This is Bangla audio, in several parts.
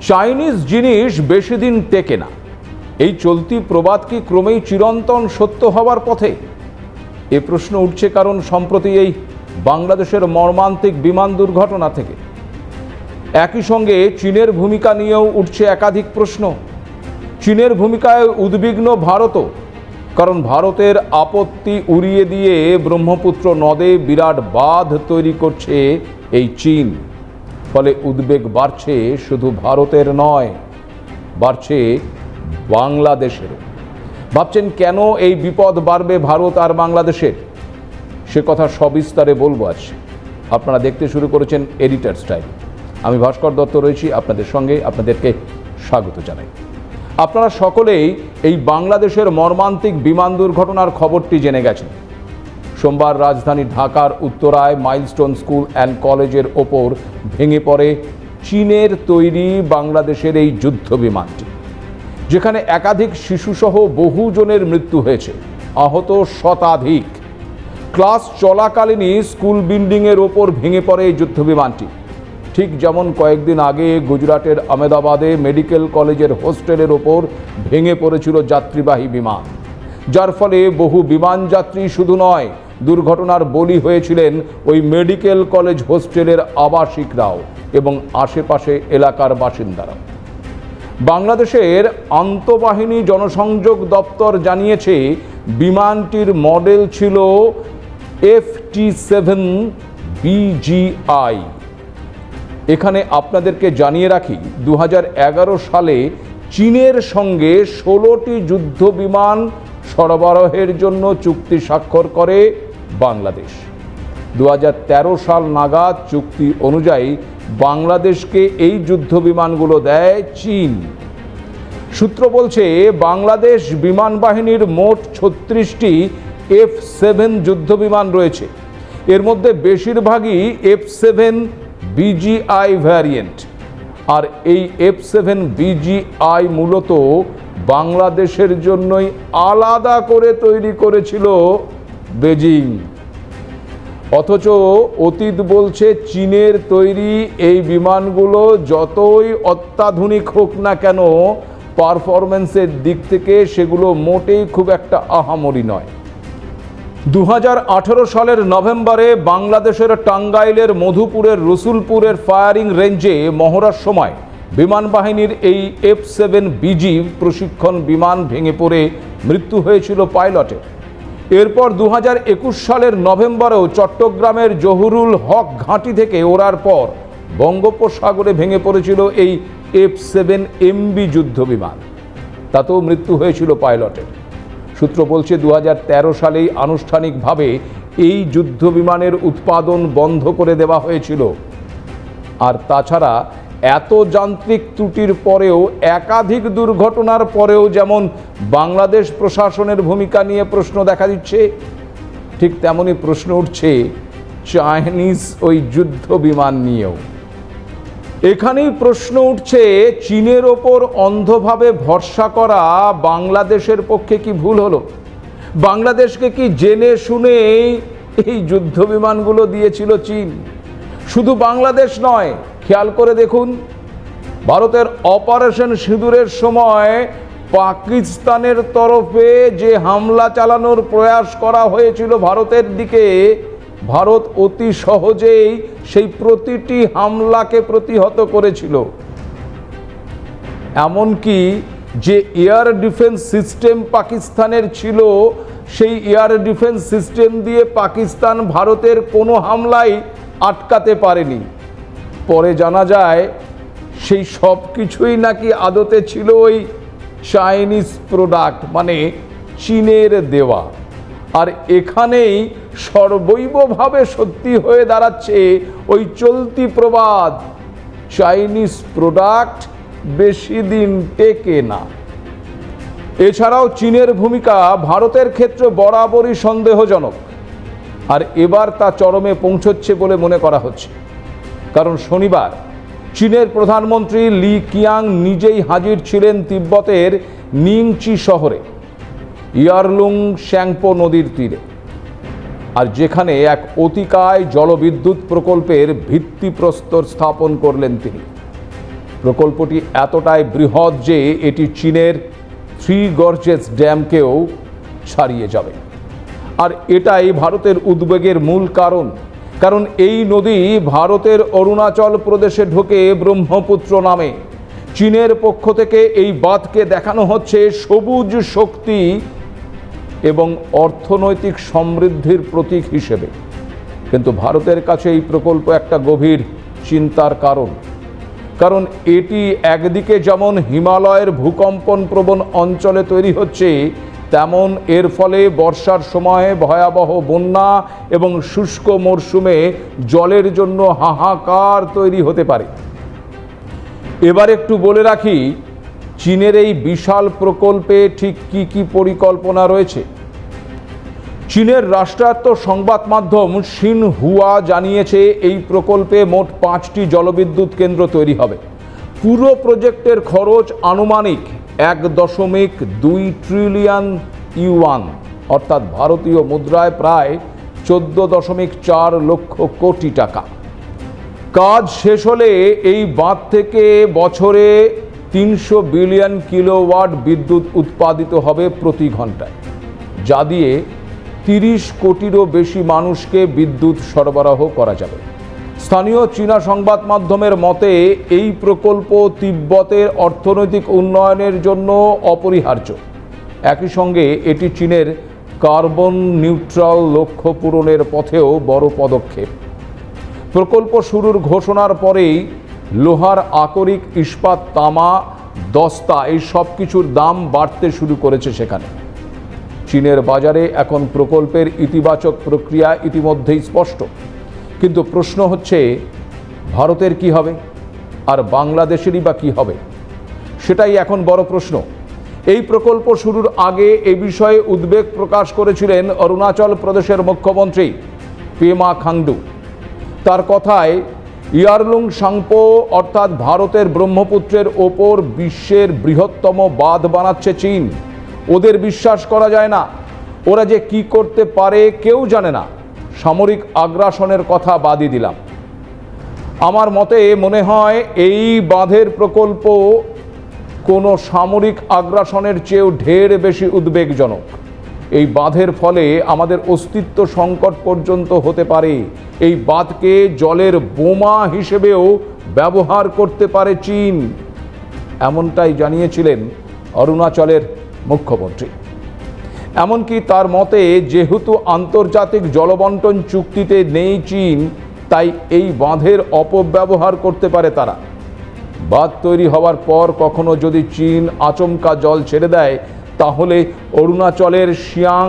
চাইনিজ জিনিস বেশি দিন টেকে না, এই চলতি প্রবাদ কি ক্রমেই চিরন্তন সত্য হওয়ার পথে? এ প্রশ্ন উঠছে কারণ সম্প্রতি এই বাংলাদেশের মর্মান্তিক বিমান দুর্ঘটনা থেকে একই সঙ্গে চীনের ভূমিকা নিয়েও উঠছে একাধিক প্রশ্ন। চীনের ভূমিকায় উদ্বিগ্ন ভারতও, কারণ ভারতের আপত্তি উড়িয়ে দিয়ে ব্রহ্মপুত্র নদে বিরাট বাঁধ তৈরি করছে এই চীন। ফলে উদ্বেগ বাড়ছে শুধু ভারতের নয়, বাড়ছে বাংলাদেশেরও। ভাবছেন কেন এই বিপদ বাড়বে ভারত আর বাংলাদেশের? সে কথা সবিস্তারে বলবো আজ। আপনারা দেখতে শুরু করেছেন এডিটরস টাইম। আমি ভাস্কর দত্ত রয়েছি আপনাদের সঙ্গে, আপনাদেরকে স্বাগত জানাই। আপনারা সকলেই এই বাংলাদেশের মর্মান্তিক বিমান দুর্ঘটনার খবরটি জেনে গেছেন। সোমবার রাজধানী ঢাকার উত্তরায় মাইলস্টোন স্কুল অ্যান্ড কলেজের ওপর ভেঙে পড়ে চীনের তৈরি বাংলাদেশের এই যুদ্ধ বিমানটি, যেখানে একাধিক শিশুসহ বহুজনের মৃত্যু হয়েছে, আহত শতাধিক। ক্লাস চলাকালীনই স্কুল বিল্ডিংয়ের ওপর ভেঙে পড়ে এই যুদ্ধ বিমানটি, ঠিক যেমন কয়েকদিন আগে গুজরাটের আহমেদাবাদে মেডিকেল কলেজের হোস্টেলের ওপর ভেঙে পড়েছিল যাত্রীবাহী বিমান, যার ফলে বহু বিমান যাত্রী শুধু নয়, দুর্ঘটনার বলি হয়েছিলেন ওই মেডিকেল কলেজ হোস্টেলের আবাসিকরাও এবং আশেপাশে এলাকার বাসিন্দারাও। বাংলাদেশের আন্তঃবাহিনী জনসংযোগ দপ্তর জানিয়েছে বিমানটির মডেল ছিল FT-7BGI। এখানে আপনাদেরকে জানিয়ে রাখি, 2011 সালে চীনের সঙ্গে 16টি যুদ্ধ বিমান সরবরাহের জন্য চুক্তি স্বাক্ষর করে বাংলাদেশ। 2013 সাল নাগাদ চুক্তি অনুযায়ী বাংলাদেশকে এই যুদ্ধ বিমানগুলো দেয় চীন। সূত্র বলছে বাংলাদেশ বিমান বাহিনীর মোট 36টি F-7 যুদ্ধ বিমান রয়েছে। এর মধ্যে বেশিরভাগই F-7BGI ভ্যারিয়েন্ট। আর এই F-7BGI মূলত বাংলাদেশের জন্যই আলাদা করে তৈরি করেছিল বেজিং। অথচ অতীত বলছে চীনের তৈরি এই বিমানগুলো যতই অত্যাধুনিক হোক না কেন, পারফরমেন্সের দিক থেকে সেগুলো মোটেই খুব একটা আহামরি নয়। 2018 সালের নভেম্বরে বাংলাদেশের টাঙ্গাইলের মধুপুরের রসুলপুরের ফায়ারিং রেঞ্জে মহড়ার সময় বিমান বাহিনীর এই F-7BG প্রশিক্ষণ বিমান ভেঙে পড়ে মৃত্যু হয়েছিল পাইলটের। এরপর 2021 সালের নভেম্বরেও চট্টগ্রামের জহুরুল হক ঘাঁটি থেকে ওড়ার পর বঙ্গোপসাগরে ভেঙে পড়েছিল এই F-7MB যুদ্ধ বিমান, তাতেও মৃত্যু হয়েছিল পাইলটের। সূত্র বলছে 2013 সালেই আনুষ্ঠানিকভাবে এই যুদ্ধ বিমানের উৎপাদন বন্ধ করে দেওয়া হয়েছিল। আর তাছাড়া এত যান্ত্রিক ত্রুটির পরেও, একাধিক দুর্ঘটনার পরেও যেমন বাংলাদেশ প্রশাসনের ভূমিকা নিয়ে প্রশ্ন দেখা দিচ্ছে, ঠিক তেমনই প্রশ্ন উঠছে চাইনিজ ওই যুদ্ধ বিমান নিয়েও। এখানেই প্রশ্ন উঠছে, চীনের ওপর অন্ধভাবে ভরসা করা বাংলাদেশের পক্ষে কি ভুল হলো? বাংলাদেশকে কি জেনে শুনে এই যুদ্ধ বিমানগুলো দিয়েছিল চীন? শুধু বাংলাদেশ নয়, খেয়াল করে দেখুন, ভারতের অপারেশন সিঁদুরের সময় পাকিস্তানের তরফে যে হামলা চালানোর প্রয়াস করা হয়েছিল ভারতের দিকে, ভারত অতি সহজেই সেই প্রতিটি হামলাকে প্রতিহত করেছিল। এমনকি যে এয়ার ডিফেন্স সিস্টেম পাকিস্তানের ছিল, সেই এয়ার ডিফেন্স সিস্টেম দিয়ে পাকিস্তান ভারতের কোনো হামলাই আটকাতে পারেনি। পরে জানা যায় সেই সব কিছুই নাকি আদতে ছিল ওই চাইনিজ প্রোডাক্ট, মানে চীনের দেওয়া। আর এখানেই সর্বৈবভাবে সত্যি হয়ে দাঁড়াচ্ছে ওই চলতি প্রবাদ, চাইনিজ প্রোডাক্ট বেশি দিন টেকে না। এছাড়াও চীনের ভূমিকা ভারতের ক্ষেত্রে বরাবরই সন্দেহজনক, আর এবার তা চরমে পৌঁছচ্ছে বলে মনে করা হচ্ছে। কারণ শনিবার চীনের প্রধানমন্ত্রী লি কিয়াং নিজেই হাজির ছিলেন তিব্বতের নিংচি শহরে, ইয়ারলুং শ্যাংপো নদীর তীরে, আর যেখানে এক অতিকায় জলবিদ্যুৎ প্রকল্পের ভিত্তিপ্রস্তর স্থাপন করলেন তিনি। প্রকল্পটি এতটাই বৃহৎ যে এটি চীনের থ্রি গর্জেস ড্যামকেও ছাড়িয়ে যাবে। আর এটাই ভারতের উদ্বেগের মূল কারণ এই নদী ভারতের অরুণাচল প্রদেশে ঢোকে ব্রহ্মপুত্র নামে। চীনের পক্ষ থেকে এই বাঁধকে দেখানো হচ্ছে সবুজ শক্তি এবং অর্থনৈতিক সমৃদ্ধির প্রতীক হিসেবে, কিন্তু ভারতের কাছে এই প্রকল্প একটা গভীর চিন্তার কারণ এটি একদিকে যেমন হিমালয়ের ভূকম্পন প্রবণ অঞ্চলে তৈরি হচ্ছে, তেমন এর ফলে বর্ষার সময়ে ভয়াবহ বন্যা এবং শুষ্ক মরশুমে জলের জন্য হাহাকার তৈরি হতে পারে। এবার একটু বলে রাখি, চীনের এই বিশাল প্রকল্পে ঠিক কি কি পরিকল্পনা রয়েছে। চীনের রাষ্ট্রায়ত্ত সংবাদ মাধ্যম সিনহুয়া জানিয়েছে এই প্রকল্পে মোট 5টি জলবিদ্যুৎ কেন্দ্র তৈরি হবে। পুরো প্রজেক্টের খরচ আনুমানিক 1.2 ট্রিলিয়ন ইউয়ান, অর্থাৎ ভারতীয় মুদ্রায় প্রায় 14.4 লক্ষ কোটি টাকা। কাজ শেষ হলে এই বাঁধ থেকে বছরে 300 বিলিয়ন কিলোওয়াট বিদ্যুৎ উৎপাদিত হবে প্রতি ঘন্টায়, যা দিয়ে 30 কোটিরও বেশি মানুষকে বিদ্যুৎ সরবরাহ করা যাবে। স্থানীয় চীনা সংবাদ মাধ্যমের মতে এই প্রকল্প তিব্বতের অর্থনৈতিক উন্নয়নের জন্য অপরিহার্য। একই সঙ্গে এটি চীনের কার্বন নিউট্রাল লক্ষ্য পূরণের পথেও বড় পদক্ষেপ। প্রকল্প শুরুর ঘোষণার পরেই লোহার আকরিক, ইস্পাত, তামা, দস্তা এই সব কিছুর দাম বাড়তে শুরু করেছে সেখানে। চীনের বাজারে এখন প্রকল্পের ইতিবাচক প্রক্রিয়া ইতিমধ্যেই স্পষ্ট, কিন্তু প্রশ্ন হচ্ছে ভারতের কি হবে আর বাংলাদেশেরই বা কি হবে, সেটাই এখন বড় প্রশ্ন। এই প্রকল্প শুরুর আগে এ বিষয়ে উদ্বেগ প্রকাশ করেছিলেন অরুণাচল প্রদেশের মুখ্যমন্ত্রী পেমা খান্ডু। তার কথায় ইয়ারলুং সাংপো অর্থাৎ ভারতের ব্রহ্মপুত্রের ওপর বিশ্বের বৃহত্তম বাঁধ বানাচ্ছে চীন। ওদের বিশ্বাস করা যায় না, ওরা যে কি করতে পারে কেউ জানে না। সামরিক আগ্রাসনের কথা বাদই দিলাম, আমার মতে মনে হয় এই বাঁধের প্রকল্প কোনো সামরিক আগ্রাসনের চেয়েও ঢের বেশি উদ্বেগজনক। এই বাঁধের ফলে আমাদের অস্তিত্ব সংকট পর্যন্ত হতে পারে। এই বাঁধকে জলের বোমা হিসেবেও ব্যবহার করতে পারে চীন, এমনটাই জানিয়েছিলেন অরুণাচলের মুখ্যমন্ত্রী। এমনকি তার মতে যেহেতু আন্তর্জাতিক জলবন্টন চুক্তিতে নেই চীন, তাই এই বাঁধের অপব্যবহার করতে পারে তারা। বাঁধ তৈরি হওয়ার পর কখনো যদি চীন আচমকা জল ছেড়ে দেয়, তাহলে অরুণাচলের সিয়াং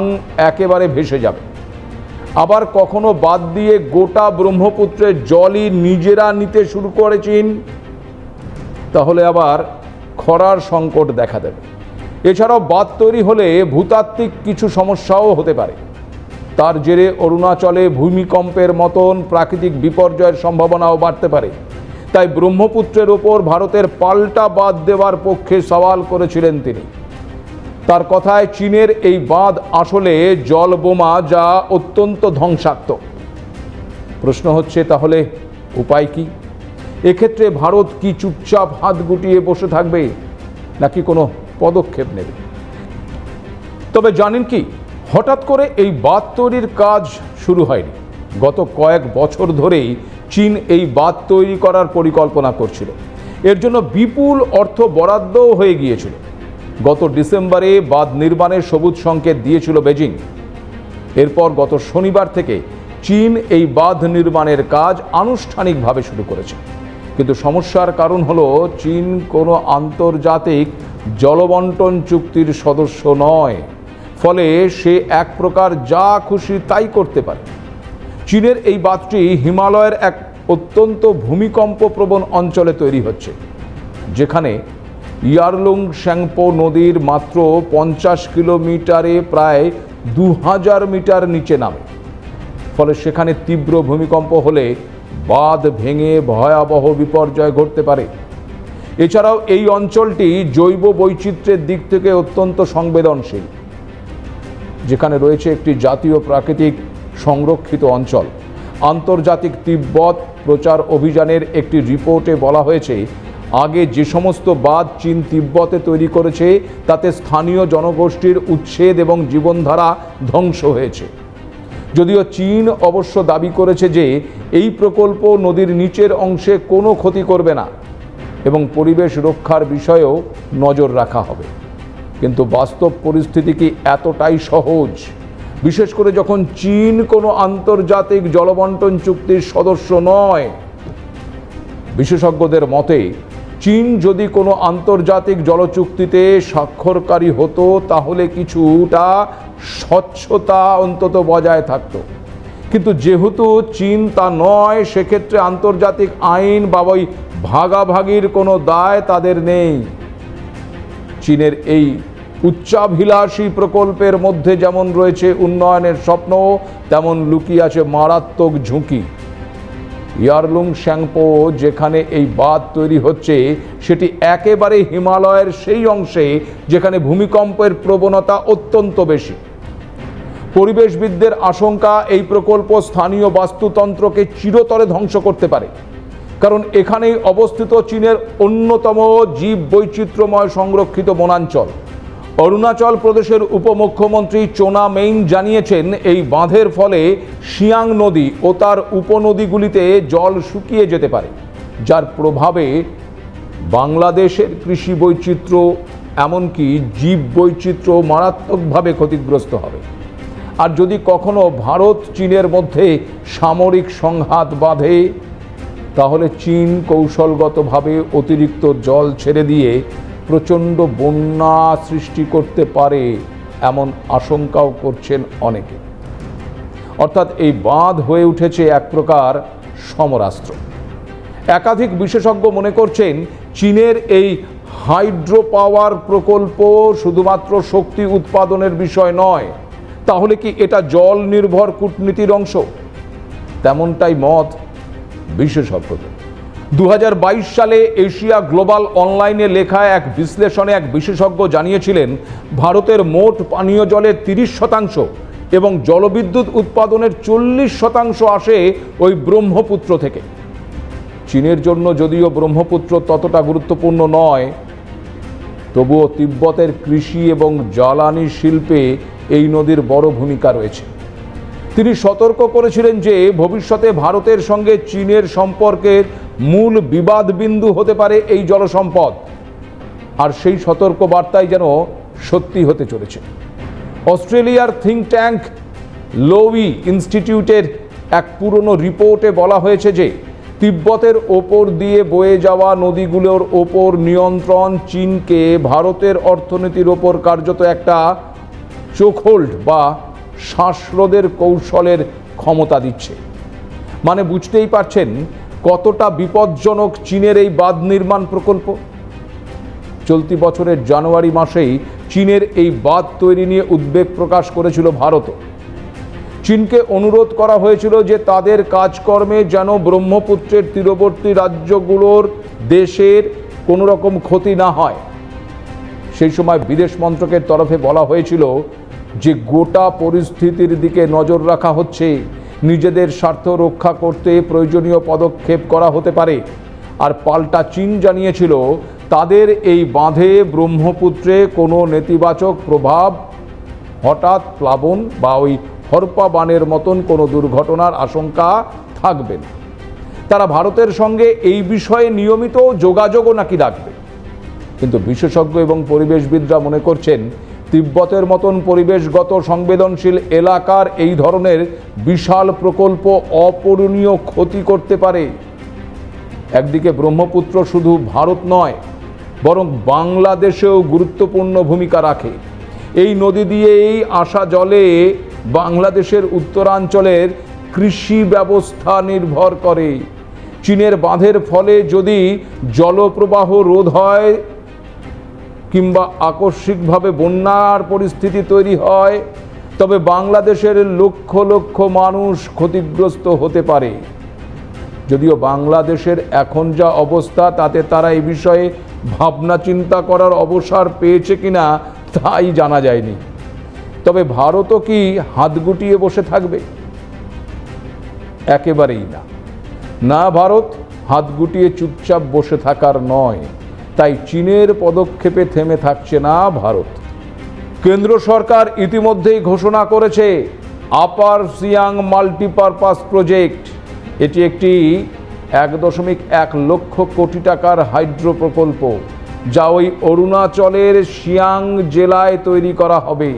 একেবারে ভেসে যাবে। আবার কখনো বাদ দিয়ে গোটা ব্রহ্মপুত্রের জলই নিজেরা নিতে শুরু করে চীন, তাহলে আবার খরার সংকট দেখা দেবে। এছাড়াও বাঁধ তৈরি হলে ভূতাত্ত্বিক কিছু সমস্যাও হতে পারে। তার জেরে অরুণাচলে ভূমিকম্পের মতন প্রাকৃতিক বিপর্যয়ের সম্ভাবনাও বাড়তে পারে। তাই ব্রহ্মপুত্রের ওপর ভারতের পাল্টা বাঁধ দেওয়ার পক্ষে সওয়াল করেছিলেন তিনি। তার কথায় চীনের এই বাঁধ আসলে জল বোমা, যা অত্যন্ত ধ্বংসাত্মক। প্রশ্ন হচ্ছে তাহলে উপায় কি? এক্ষেত্রে ভারত কি চুপচাপ হাত গুটিয়ে বসে থাকবে নাকি কোনো পদক্ষেপ নেবে? তবে জানেন কি, হঠাৎ করে এই বাঁধ তৈরির কাজ শুরু হয়নি। গত কয়েক বছর ধরেই চীন এই বাঁধ তৈরি করার পরিকল্পনা করছিল। এর জন্য বিপুল অর্থ বরাদ্দও হয়ে গিয়েছিল। গত ডিসেম্বরে বাঁধ নির্মাণের সবুজ সংকেত দিয়েছিল বেজিং। এরপর গত শনিবার থেকে চীন এই বাঁধ নির্মাণের কাজ আনুষ্ঠানিকভাবে শুরু করেছে। কিন্তু সমস্যার কারণ হলো চীন কোনো আন্তর্জাতিক জলবন্টন চুক্তির সদস্য নয়, ফলে সে এক প্রকার যা খুশি তাই করতে পারে। চীনের এই বাঁধটি হিমালয়ের এক অত্যন্ত ভূমিকম্প প্রবণ অঞ্চলে তৈরি হচ্ছে, যেখানে ইয়ারলুং সাংপো নদীর মাত্র 50 কিলোমিটারে প্রায় 2000 মিটার নিচে নামে। ফলে সেখানে তীব্র ভূমিকম্প হলে বাঁধ ভেঙে ভয়াবহ বিপর্যয় ঘটতে পারে। এছাড়াও এই অঞ্চলটি জৈব বৈচিত্র্যের দিক থেকে অত্যন্ত সংবেদনশীল, যেখানে রয়েছে একটি জাতীয় প্রাকৃতিক সংরক্ষিত অঞ্চল। আন্তর্জাতিক তিব্বত প্রচার অভিযানের একটি রিপোর্টে বলা হয়েছে, আগে যে সমস্ত বাঁধ চীন তিব্বতে তৈরি করেছে তাতে স্থানীয় জনগোষ্ঠীর উচ্ছেদ এবং জীবনধারা ধ্বংস হয়েছে। যদিও চীন অবশ্য দাবি করেছে যে এই প্রকল্প নদীর নিচের অংশে কোনো ক্ষতি করবে না এবং পরিবেশ রক্ষার বিষয়েও নজর রাখা হবে। কিন্তু বাস্তব পরিস্থিতি কি এতটাই সহজ? বিশেষ করে যখন চীন কোনো আন্তর্জাতিক জলবন্টন চুক্তির সদস্য নয়। বিশেষজ্ঞদের মতে চীন যদি কোনো আন্তর্জাতিক জলচুক্তিতে স্বাক্ষরকারী হতো তাহলে কিছুটা স্বচ্ছতা অন্তত বজায় থাকতো, কিন্তু যেহেতু চীন তা নয়, সেক্ষেত্রে আন্তর্জাতিক আইন বা ওই ভাগাভাগির কোনো দায় তাদের নেই। চীনের এই উচ্চাভিলাষী প্রকল্পের মধ্যে যেমন রয়েছে উন্নয়নের স্বপ্ন, তেমন লুকিয়ে আছে মারাত্মক ঝুঁকি। ইয়ারলুং শ্যাংপো যেখানে এই বাঁধ তৈরি হচ্ছে সেটি একেবারে হিমালয়ের সেই অংশে যেখানে ভূমিকম্পের প্রবণতা অত্যন্ত বেশি। পরিবেশবিদদের আশঙ্কা এই প্রকল্প স্থানীয় বাস্তুতন্ত্রকে চিরতরে ধ্বংস করতে পারে, কারণ এখানেই অবস্থিত চীনের অন্যতম জীব বৈচিত্র্যময় সংরক্ষিত বনাঞ্চল। অরুণাচল প্রদেশের উপমুখ্যমন্ত্রী চোনা মেইন জানিয়েছেন এই বাঁধের ফলে সিয়াং নদী ও তার উপনদীগুলিতে জল শুকিয়ে যেতে পারে, যার প্রভাবে বাংলাদেশের কৃষি বৈচিত্র্য এমনকি জীব বৈচিত্র্য মারাত্মকভাবে ক্ষতিগ্রস্ত হবে। আর যদি কখনো ভারত চীনের মধ্যে সামরিক সংঘাত বাধে, তাহলে চীন কৌশলগতভাবে অতিরিক্ত জল ছেড়ে দিয়ে প্রচণ্ড বন্যা সৃষ্টি করতে পারে, এমন আশঙ্কাও করছেন অনেকে। অর্থাৎ এই বাঁধ হয়ে উঠেছে এক প্রকার সমরাস্ত্র। একাধিক বিশেষজ্ঞ মনে করছেন চীনের এই হাইড্রো পাওয়ার প্রকল্প শুধুমাত্র শক্তি উৎপাদনের বিষয় নয়, তাহলে কি এটা জল নির্ভর কূটনীতির অংশ? তেমনটাই মত বিশেষজ্ঞদের। 2022 সালে এশিয়া গ্লোবাল অনলাইনে লেখা এক বিশ্লেষণে এক বিশেষজ্ঞ জানিয়েছিলেন ভারতের মোট পানীয় জলের 30% এবং জলবিদ্যুৎ উৎপাদনের 40% আসে ওই ব্রহ্মপুত্র থেকে। চীনের জন্য যদিও ব্রহ্মপুত্র ততটা গুরুত্বপূর্ণ নয়, তবুও তিব্বতের কৃষি এবং জ্বালানি শিল্পে এই নদীর বড় ভূমিকা রয়েছে। তিনি সতর্ক করেছিলেন যে ভবিষ্যতে ভারতের সঙ্গে চীনের সম্পর্কের মূল বিবাদ বিন্দু হতে পারে এই জলসম্পদ, আর সেই সতর্ক বার্তাই যেন সত্যি হতে চলেছে। অস্ট্রেলিয়ার থিঙ্ক ট্যাঙ্ক লোউই ইনস্টিটিউটের এক পুরনো রিপোর্টে বলা হয়েছে যে তিব্বতের ওপর দিয়ে বয়ে যাওয়া নদীগুলোর ওপর নিয়ন্ত্রণ চীনকে ভারতের অর্থনীতির ওপর কার্যত একটা চোখহোল্ড বা শ্বাসরোধের কৌশলের ক্ষমতা দিচ্ছে। মানে বুঝতেই পারছেন কতটা বিপজ্জনক চীনের এই বাঁধ নির্মাণ প্রকল্প। চলতি বছরের জানুয়ারি মাসেই চীনের এই বাঁধ তৈরি নিয়ে উদ্বেগ প্রকাশ করেছিল ভারতও। চীনকে অনুরোধ করা হয়েছিল যে তাদের কাজকর্মে যেন ব্রহ্মপুত্রের তীরবর্তী রাজ্যগুলোর দেশের কোনো রকম ক্ষতি না হয়। সেই সময় বিদেশ মন্ত্রকের তরফে বলা হয়েছিল যে গোটা পরিস্থিতির দিকে নজর রাখা হচ্ছে, নিজেদের স্বার্থ রক্ষা করতে প্রয়োজনীয় পদক্ষেপ করা হতে পারে। আর পাল্টা চীন জানিয়েছিল তাদের এই বাঁধে ব্রহ্মপুত্রে কোনো নেতিবাচক প্রভাব, হঠাৎ প্লাবন বা ওই হরপা বানের মতন কোনো দুর্ঘটনার আশঙ্কা থাকবে না। তারা ভারতের সঙ্গে এই বিষয়ে নিয়মিত যোগাযোগও নাকি রাখবে। কিন্তু বিশেষজ্ঞ এবং পরিবেশবিদরা মনে করছেন তিব্বতের মতন পরিবেশগত সংবেদনশীল এলাকার এই ধরনের বিশাল প্রকল্প অপূরণীয় ক্ষতি করতে পারে। একদিকে ব্রহ্মপুত্র শুধু ভারত নয়, বরং বাংলাদেশেও গুরুত্বপূর্ণ ভূমিকা রাখে। এই নদী দিয়েই আসা জলে বাংলাদেশের উত্তরাঞ্চলের কৃষি ব্যবস্থা নির্ভর করে। চীনের বাঁধের ফলে যদি জলপ্রবাহ রোধ হয় কিংবা আকস্মিকভাবে বন্যার পরিস্থিতি তৈরি হয়, তবে বাংলাদেশের লক্ষ লক্ষ মানুষ ক্ষতিগ্রস্ত হতে পারে। যদিও বাংলাদেশের এখন যা অবস্থা তাতে তারা এই বিষয়ে ভাবনা চিন্তা করার অবসর পেয়েছে কিনা তাই জানা যায়নি। তবে ভারতও কি হাত গুটিয়ে বসে থাকবে? একেবারেই না। না ভারত হাত গুটিয়ে চুপচাপ বসে থাকার নয়। তাই চীনের পদক্ষেপে থেমে থাকছে না ভারত। কেন্দ্র সরকার ইতিমধ্যেই ঘোষণা করেছে আপার সিয়াং মাল্টিপারপাস প্রজেক্ট। এটি একটি 1.1 লক্ষ কোটি টাকার হাইড্রো প্রকল্প, যা ওই অরুণাচলের সিয়াং জেলায় তৈরি করা হবে।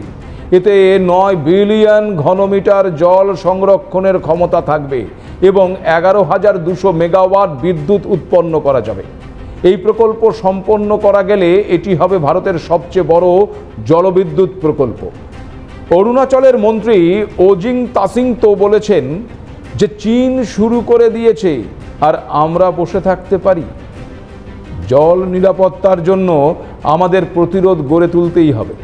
এতে 9 বিলিয়ন ঘনমিটার জল সংরক্ষণের ক্ষমতা থাকবে এবং 11,200 মেগাওয়াট বিদ্যুৎ উৎপন্ন করা যাবে। এই প্রকল্প সম্পন্ন করা গেলে এটি হবে ভারতের সবচেয়ে বড় জলবিদ্যুৎ প্রকল্প। অরুণাচলের মন্ত্রী ওজিং তাসিং তো বলেছেন যে চীন শুরু করে দিয়েছে আর আমরা বসে থাকতে পারি। জল নিরাপত্তার জন্য আমাদের প্রতিরোধ গড়ে তুলতেই হবে।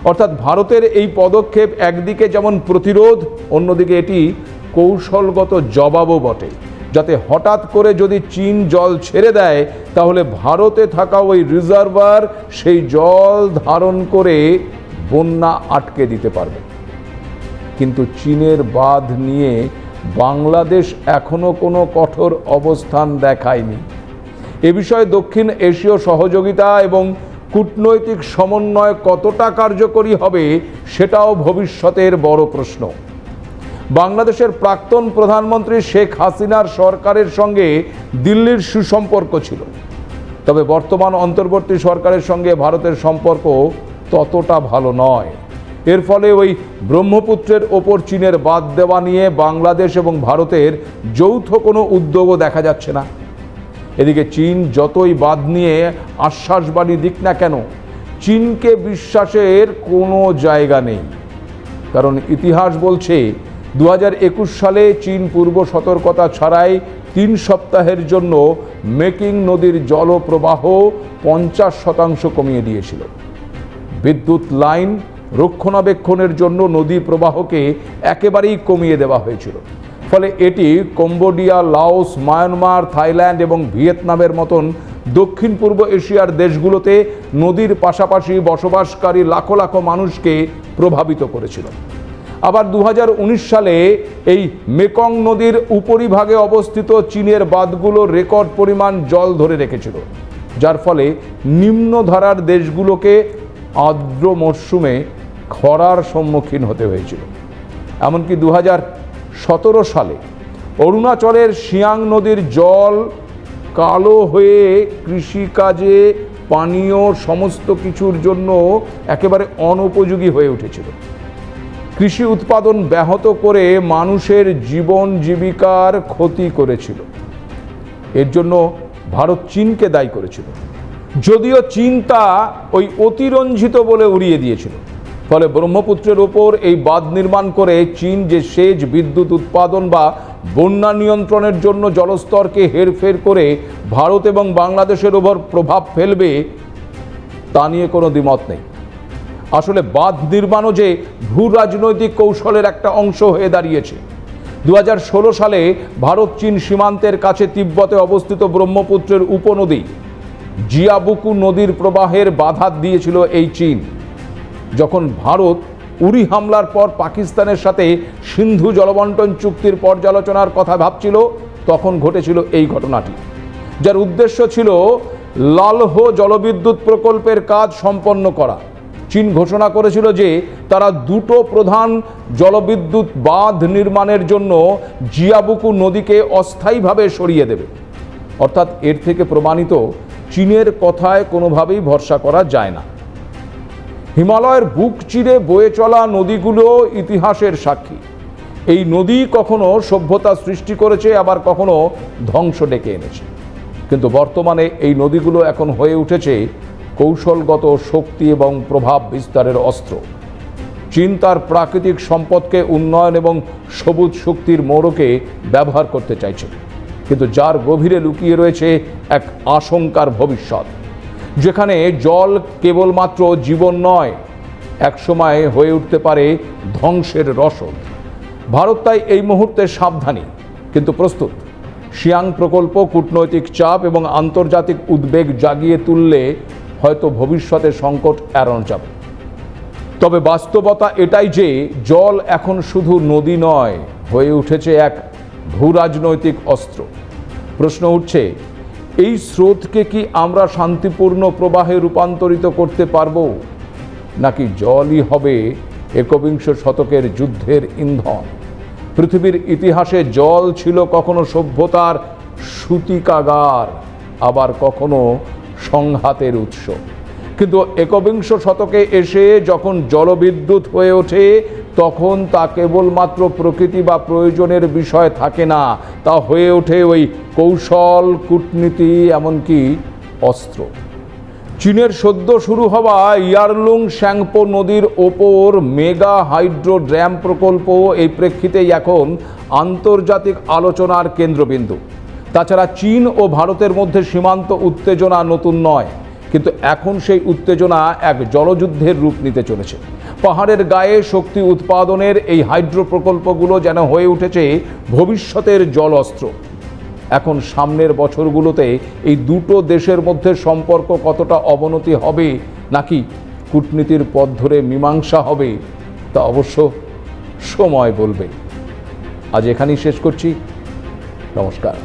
অর্থাৎ ভারতের এই পদক্ষেপ একদিকে যেমন প্রতিরোধ, অন্যদিকে এটি কৌশলগত জবাবও বটে, যাতে হঠাৎ করে যদি চীন জল ছেড়ে দেয় তাহলে ভারতে থাকা ওই রিজার্ভার সেই জল ধারণ করে বন্যা আটকে দিতে পারবে। কিন্তু চীনের বাঁধ নিয়ে বাংলাদেশ এখনো কোনো কঠোর অবস্থান দেখায়নি। এ বিষয়ে দক্ষিণ এশীয় সহযোগিতা এবং কূটনৈতিক সমন্বয় কতটা কার্যকরী হবে সেটাও ভবিষ্যতের বড় প্রশ্ন। বাংলাদেশের প্রাক্তন প্রধানমন্ত্রী শেখ হাসিনার সরকারের সঙ্গে দিল্লির সুসম্পর্ক ছিল, তবে বর্তমান অন্তর্বর্তী সরকারের সঙ্গে ভারতের সম্পর্ক ততটা ভালো নয়। এর ফলে ওই ব্রহ্মপুত্রের ওপর চীনের বাঁধ দেওয়া নিয়ে বাংলাদেশ এবং ভারতের যৌথ কোনো উদ্যোগও দেখা যাচ্ছে না। এদিকে চীন যতই বাঁধ নিয়ে আশ্বাসবাণী দিক না কেন, চীনকে বিশ্বাসের কোনো জায়গা নেই। কারণ ইতিহাস বলছে 2021 সালে চীন পূর্ব সতর্কতা ছাড়াই 3 সপ্তাহের জন্য মেকিং নদীর জলপ্রবাহ 50% কমিয়ে দিয়েছিল। বিদ্যুৎ লাইন রক্ষণাবেক্ষণের জন্য নদী প্রবাহকে একেবারেই কমিয়ে দেওয়া হয়েছিল। ফলে এটি কম্বোডিয়া, লাওস, মায়ানমার, থাইল্যান্ড এবং ভিয়েতনামের মতন দক্ষিণ পূর্ব এশিয়ার দেশগুলোতে নদীর পাশাপাশি বসবাসকারী লাখো লাখো মানুষকে প্রভাবিত করেছিল। আবার 2019 সালে এই মেকং নদীর উপরিভাগে অবস্থিত চীনের বাঁধগুলো রেকর্ড পরিমাণ জল ধরে রেখেছিল, যার ফলে নিম্নধারার দেশগুলোকে আর্দ্র মরশুমে খরার সম্মুখীন হতে হয়েছিল। এমনকি 2017 সালে অরুণাচলের সিয়াং নদীর জল কালো হয়ে কৃষিকাজে, পানীয় সমস্ত কিছুর জন্য একেবারে অনুপযোগী হয়ে উঠেছিল। কৃষি উৎপাদন ব্যাহত করে মানুষের জীবন জীবিকার ক্ষতি করেছিল। এর জন্য ভারত চীনকে দায়ী করেছিল, যদিও চীন তা ওই অতিরঞ্জিত বলে উড়িয়ে দিয়েছিল। ফলে ব্রহ্মপুত্রের ওপর এই বাঁধ নির্মাণ করে চীন যে সেচ, বিদ্যুৎ উৎপাদন বা বন্যা নিয়ন্ত্রণের জন্য জলস্তরকে হেরফের করে ভারত এবং বাংলাদেশের ওপর প্রভাব ফেলবে তা নিয়ে কোনো দ্বিমত নেই। আসলে বাঁধ নির্মাণও যে ভূ রাজনৈতিক কৌশলের একটা অংশ হয়ে দাঁড়িয়েছে। 2016 সালে ভারত চীন সীমান্তের কাছে তিব্বতে অবস্থিত ব্রহ্মপুত্রের উপনদী জিয়াবুকু নদীর প্রবাহের বাধা দিয়েছিল এই চীন। যখন ভারত উরি হামলার পর পাকিস্তানের সাথে সিন্ধু জলবন্টন চুক্তির পর্যালোচনার কথা ভাবছিল, তখন ঘটেছিল এই ঘটনাটি, যার উদ্দেশ্য ছিল লালহ জলবিদ্যুৎ প্রকল্পের কাজ সম্পন্ন করা। চীন ঘোষণা করেছিল যে তারা 2টো প্রধান জলবিদ্যুৎ বাঁধ নির্মাণের জন্য জিয়াবুকু নদীকে অস্থায়ীভাবে সরিয়ে দেবে। অর্থাৎ এর থেকে প্রমাণিত চীনের কথায় কোনোভাবেই ভরসা করা যায় না। হিমালয়ের বুক চিরে বয়ে চলা নদীগুলো ইতিহাসের সাক্ষী। এই নদী কখনো সভ্যতা সৃষ্টি করেছে, আবার কখনো ধ্বংস ডেকে এনেছে। কিন্তু বর্তমানে এই নদীগুলো এখন হয়ে উঠেছে কৌশলগত শক্তি এবং প্রভাব বিস্তারের অস্ত্র। চীন তার প্রাকৃতিক সম্পদকে উন্নয়ন এবং সবুজ শক্তির মোড়কে ব্যবহার করতে চাইছে, কিন্তু যার গভীরে লুকিয়ে রয়েছে এক আশঙ্কার ভবিষ্যৎ, যেখানে জল কেবলমাত্র জীবন নয়, একসময় হয়ে উঠতে পারে ধ্বংসের রসদ। ভারত তাই এই মুহূর্তে সাবধানী কিন্তু প্রস্তুত। সিয়াং প্রকল্প কূটনৈতিক চাপ এবং আন্তর্জাতিক উদ্বেগ জাগিয়ে তুললে হয়তো ভবিষ্যতে সংকট এড়ানো যাবে। তবে বাস্তবতা এটাই যে জল এখন শুধু নদী নয়, হয়ে উঠেছে এক ভূরাজনৈতিক অস্ত্র। প্রশ্ন উঠছে, এই স্রোতকে কি আমরা শান্তিপূর্ণ প্রবাহে রূপান্তরিত করতে পারব, নাকি জলই হবে একবিংশ শতকের যুদ্ধের ইন্ধন? পৃথিবীর ইতিহাসে জল ছিল কখনো সভ্যতার সূতিকাগার, আবার কখনো সংঘাতের উৎস। কিন্তু একবিংশ শতকে এসে যখন জলবিদ্যুৎ হয়ে ওঠে, তখন তা কেবলমাত্র প্রকৃতি বা প্রয়োজনের বিষয় থাকে না, তা হয়ে ওঠে ওই কৌশল, কূটনীতি, এমনকি অস্ত্র। চীনের সদ্য শুরু হওয়া ইয়ারলুং শ্যাংপো নদীর ওপর মেগা হাইড্রো ড্যাম প্রকল্প এই প্রেক্ষিতেই এখন আন্তর্জাতিক আলোচনার কেন্দ্রবিন্দু। তাছাড়া চীন ও ভারতের মধ্যে সীমান্ত উত্তেজনা নতুন নয়, কিন্তু এখন সেই উত্তেজনা এক জলযুদ্ধের রূপ নিতে চলেছে। পাহাড়ের গায়ে শক্তি উৎপাদনের এই হাইড্রো প্রকল্পগুলো যেন হয়ে উঠেছে ভবিষ্যতের জল অস্ত্র। এখন সামনের বছরগুলোতে এই দুটো দেশের মধ্যে সম্পর্ক কতটা অবনতি হবে, নাকি কূটনীতির পথ ধরে মীমাংসা হবে, তা অবশ্য সময় বলবে। আজ এখানেই শেষ করছি। নমস্কার।